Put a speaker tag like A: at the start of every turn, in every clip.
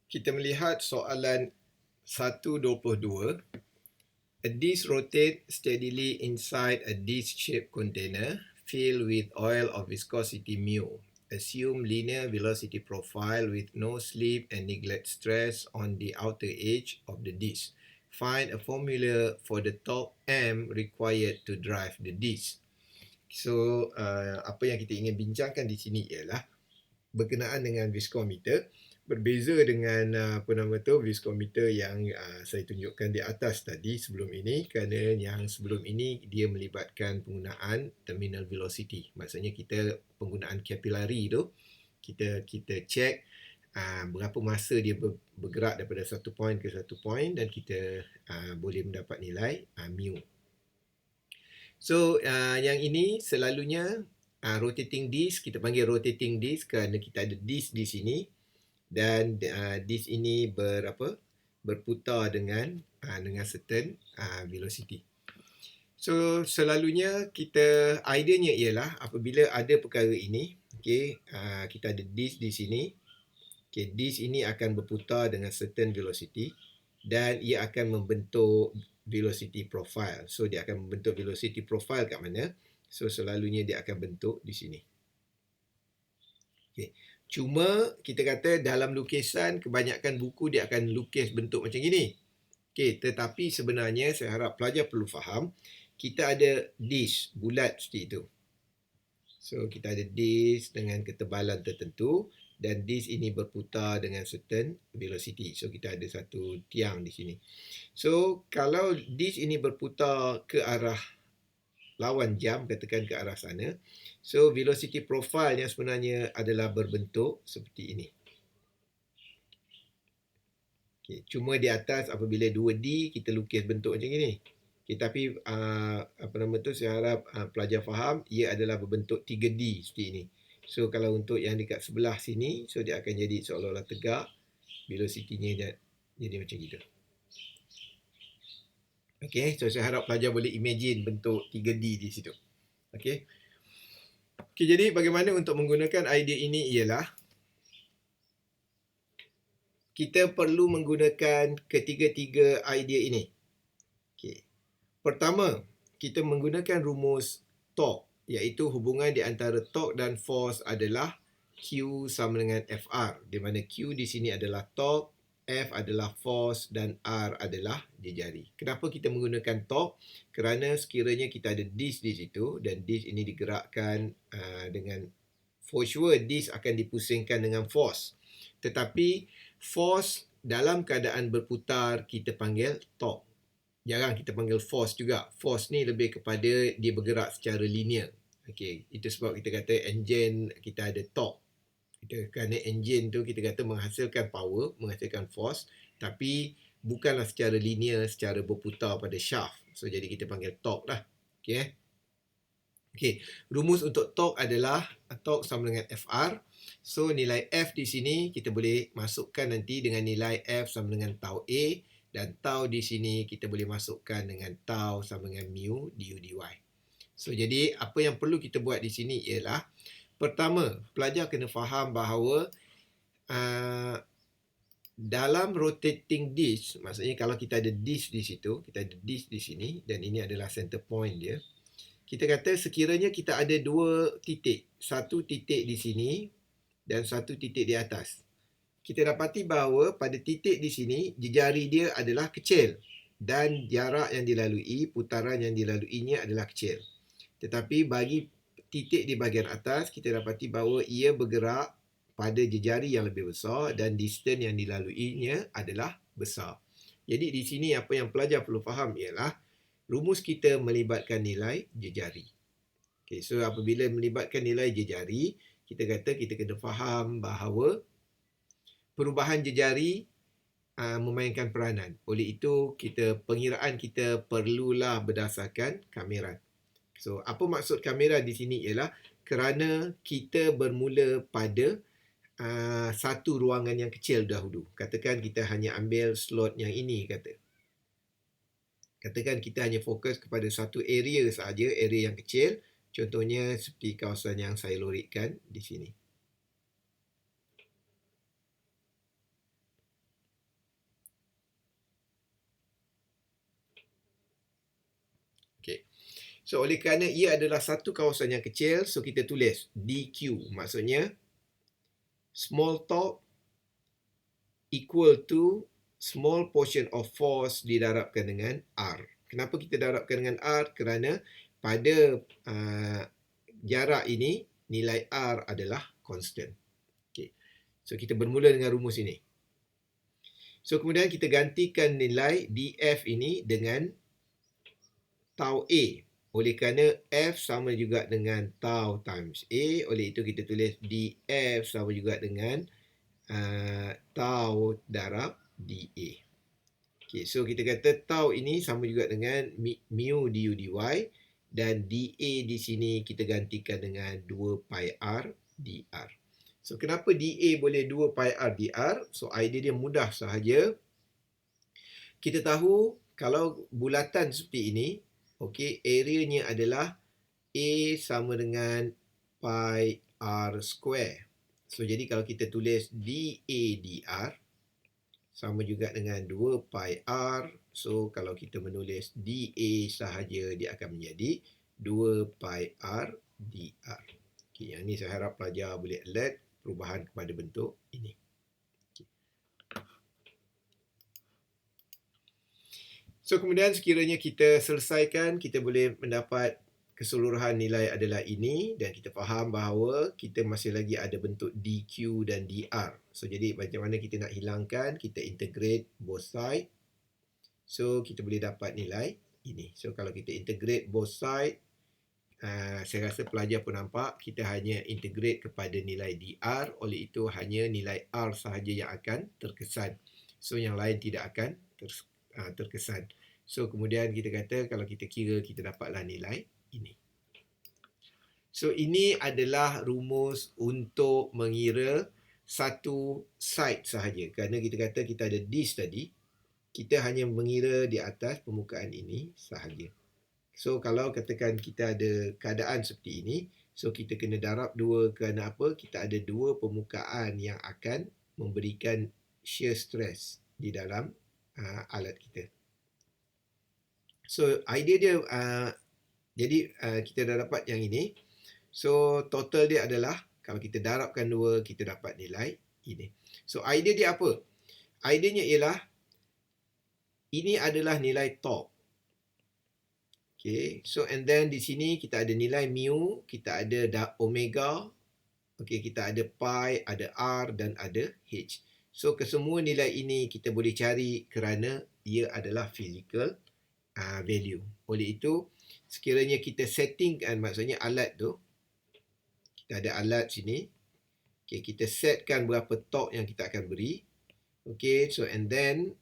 A: Kita melihat soalan 1.22. A disk rotates steadily inside a disc-shaped container filled with oil of viscosity mu. Assume linear velocity profile with no slip and neglect stress on the outer edge of the disk. Find a formula for the torque M required to drive the disk. So, apa yang kita ingin bincangkan di sini ialah berkenaan dengan viskometer. Berbeza dengan viskometer yang saya tunjukkan di atas tadi sebelum ini, kerana yang sebelum ini dia melibatkan penggunaan terminal velocity. Maksudnya kita penggunaan capillary tu, kita check berapa masa dia bergerak daripada satu point ke satu point, dan kita boleh mendapat nilai mu. So yang ini selalunya rotating disk, kita panggil rotating disk kerana kita ada disk di sini, dan disk ini berputar dengan certain velocity. So selalunya ideanya ialah apabila ada perkara ini, kita ada disk di sini, disk ini akan berputar dengan certain velocity dan ia akan membentuk velocity profile. So dia akan membentuk velocity profile kat mana? So selalunya dia akan bentuk di sini. Cuma kita kata dalam lukisan kebanyakan buku dia akan lukis bentuk macam gini. Tetapi sebenarnya saya harap pelajar perlu faham, kita ada disk bulat seperti itu. So kita ada disk dengan ketebalan tertentu dan disk ini berputar dengan certain velocity. So kita ada satu tiang di sini. So kalau disk ini berputar ke arah lawan jam, katakan ke arah sana, so velocity profile yang sebenarnya adalah berbentuk seperti ini. Cuma di atas apabila 2D kita lukis bentuk macam ini. Tapi saya harap pelajar faham ia adalah berbentuk 3D seperti ini. So kalau untuk yang dekat sebelah sini, so dia akan jadi seolah-olah tegak, velocity-nya jadi macam gitu. So saya harap pelajar boleh imagine bentuk 3D di situ. Jadi bagaimana untuk menggunakan idea ini ialah kita perlu menggunakan ketiga-tiga idea ini. Pertama, kita menggunakan rumus torque, iaitu hubungan di antara torque dan force adalah Q sama dengan FR, di mana Q di sini adalah torque, F adalah force dan R adalah jejari. Kenapa kita menggunakan torque? Kerana sekiranya kita ada disk di situ dan disk ini digerakkan dengan, for sure disk akan dipusingkan dengan force. Tetapi force dalam keadaan berputar kita panggil torque. Jarang kita panggil force juga. Force ni lebih kepada dia bergerak secara linear. Itu sebab kita kata enjin kita ada torque. Kerana enjin tu kita kata menghasilkan power, menghasilkan force, tapi bukanlah secara linear, secara berputar pada shaft. So jadi kita panggil torque lah. Rumus untuk torque adalah torque sama dengan FR. So nilai F di sini kita boleh masukkan nanti dengan nilai F sama dengan tau A, dan tau di sini kita boleh masukkan dengan tau sama dengan mu du dy. So jadi apa yang perlu kita buat di sini ialah, pertama, pelajar kena faham bahawa dalam rotating disk, maksudnya kalau kita ada disk di situ, kita ada disk di sini dan ini adalah center point dia. Kita kata sekiranya kita ada dua titik, satu titik di sini dan satu titik di atas. Kita dapati bahawa pada titik di sini jejari dia adalah kecil dan jarak yang dilalui, putaran yang dilaluinya adalah kecil. Tetapi bagi titik di bahagian atas, kita dapati bahawa ia bergerak pada jejari yang lebih besar dan distance yang dilaluinya adalah besar. Jadi di sini apa yang pelajar perlu faham ialah rumus kita melibatkan nilai jejari. So apabila melibatkan nilai jejari, kita kata kita kena faham bahawa perubahan jejari memainkan peranan. Oleh itu, pengiraan kita perlulah berdasarkan kamera. So, apa maksud kamera di sini ialah kerana kita bermula pada satu ruangan yang kecil dahulu. Katakan kita hanya ambil slot yang ini, katakan kita hanya fokus kepada satu area sahaja, area yang kecil. Contohnya seperti kawasan yang saya lorikkan di sini. So oleh kerana ia adalah satu kawasan yang kecil, so kita tulis dq, maksudnya small torque equal to small portion of force didarabkan dengan R. Kenapa kita darabkan dengan R? Kerana pada jarak ini nilai R adalah constant. Okay. So kita bermula dengan rumus ini. So kemudian kita gantikan nilai df ini dengan tau A. Oleh kerana F sama juga dengan tau times A, oleh itu kita tulis dF sama juga dengan tau darab dA. Okay, so kita kata tau ini sama juga dengan mu du dy, dan dA di sini kita gantikan dengan 2 pi r dr. So kenapa dA boleh 2 pi r dr? So idea dia mudah sahaja. Kita tahu kalau bulatan seperti ini, okey, areanya adalah A sama dengan pi r square. So jadi kalau kita tulis dA dr sama juga dengan 2 pi r. So kalau kita menulis dA sahaja, dia akan menjadi 2 pi r dr. Okay, yang ini saya harap pelajar boleh alert perubahan kepada bentuk ini. So kemudian sekiranya kita selesaikan, kita boleh mendapat keseluruhan nilai adalah ini, dan kita faham bahawa kita masih lagi ada bentuk dq dan dr. So jadi macam mana kita nak hilangkan, kita integrate both side. So kita boleh dapat nilai ini. So kalau kita integrate both side, saya rasa pelajar pun nampak kita hanya integrate kepada nilai dr, oleh itu hanya nilai r sahaja yang akan terkesan. So yang lain tidak akan terkesan. So kemudian kita kata kalau kita kira, kita dapatlah nilai ini. So ini adalah rumus untuk mengira satu side sahaja. Kerana kita kata kita ada disk tadi, kita hanya mengira di atas permukaan ini sahaja. So kalau katakan kita ada keadaan seperti ini, so kita kena darab dua. Kerana apa? Kita ada dua permukaan yang akan memberikan shear stress di dalam alat kita. So idea dia, jadi kita dah dapat yang ini. So total dia adalah, kalau kita darabkan dua, kita dapat nilai ini. So idea dia apa? Ideanya ialah, ini adalah nilai torque. Okay, so and then di sini kita ada nilai mu, kita ada omega, okay, kita ada pi, ada r dan ada h. So kesemua nilai ini kita boleh cari kerana ia adalah physical value. Oleh itu, sekiranya kita settingkan, maksudnya alat tu, kita ada alat sini, okay, kita setkan berapa torque yang kita akan beri. Okay, so and then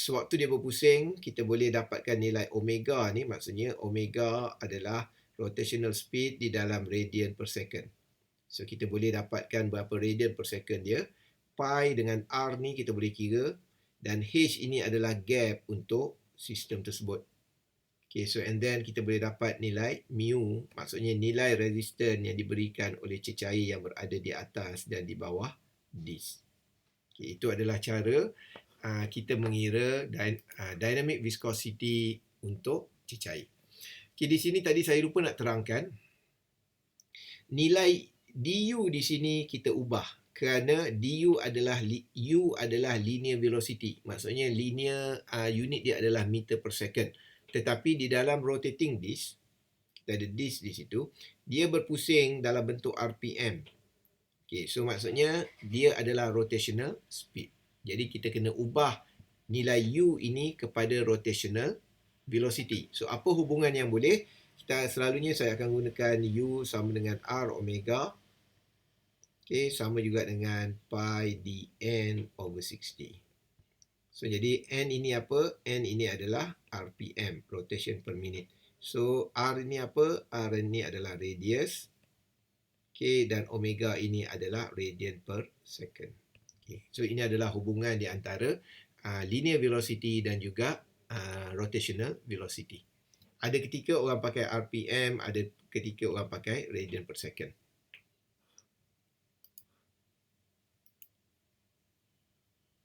A: sewaktu dia berpusing, kita boleh dapatkan nilai omega ni, maksudnya omega adalah rotational speed di dalam radian per second. So kita boleh dapatkan berapa radian per second dia. Pi dengan r ni kita boleh kira, dan h ini adalah gap untuk sistem tersebut. Okay, so and then kita boleh dapat nilai mu, maksudnya nilai resistan yang diberikan oleh cecair yang berada di atas dan di bawah disk. Okay, itu adalah cara kita mengira dynamic viscosity untuk cecair. Okay, di sini tadi saya lupa nak terangkan, nilai du di sini kita ubah. Kerana du adalah linear velocity. Maksudnya linear unit dia adalah meter per second. Tetapi di dalam rotating disk, kita ada disk di situ, dia berpusing dalam bentuk RPM. Okay, so maksudnya dia adalah rotational speed. Jadi kita kena ubah nilai u ini kepada rotational velocity. So apa hubungan yang boleh? Selalunya saya akan gunakan u sama dengan r omega. Okay, sama juga dengan pi dn over 60. So, jadi n ini apa? N ini adalah RPM, rotation per minute. So, R ini apa? R ini adalah radius. Okay, dan omega ini adalah radian per second. Okay, so ini adalah hubungan di antara linear velocity dan juga rotational velocity. Ada ketika orang pakai RPM, ada ketika orang pakai radian per second.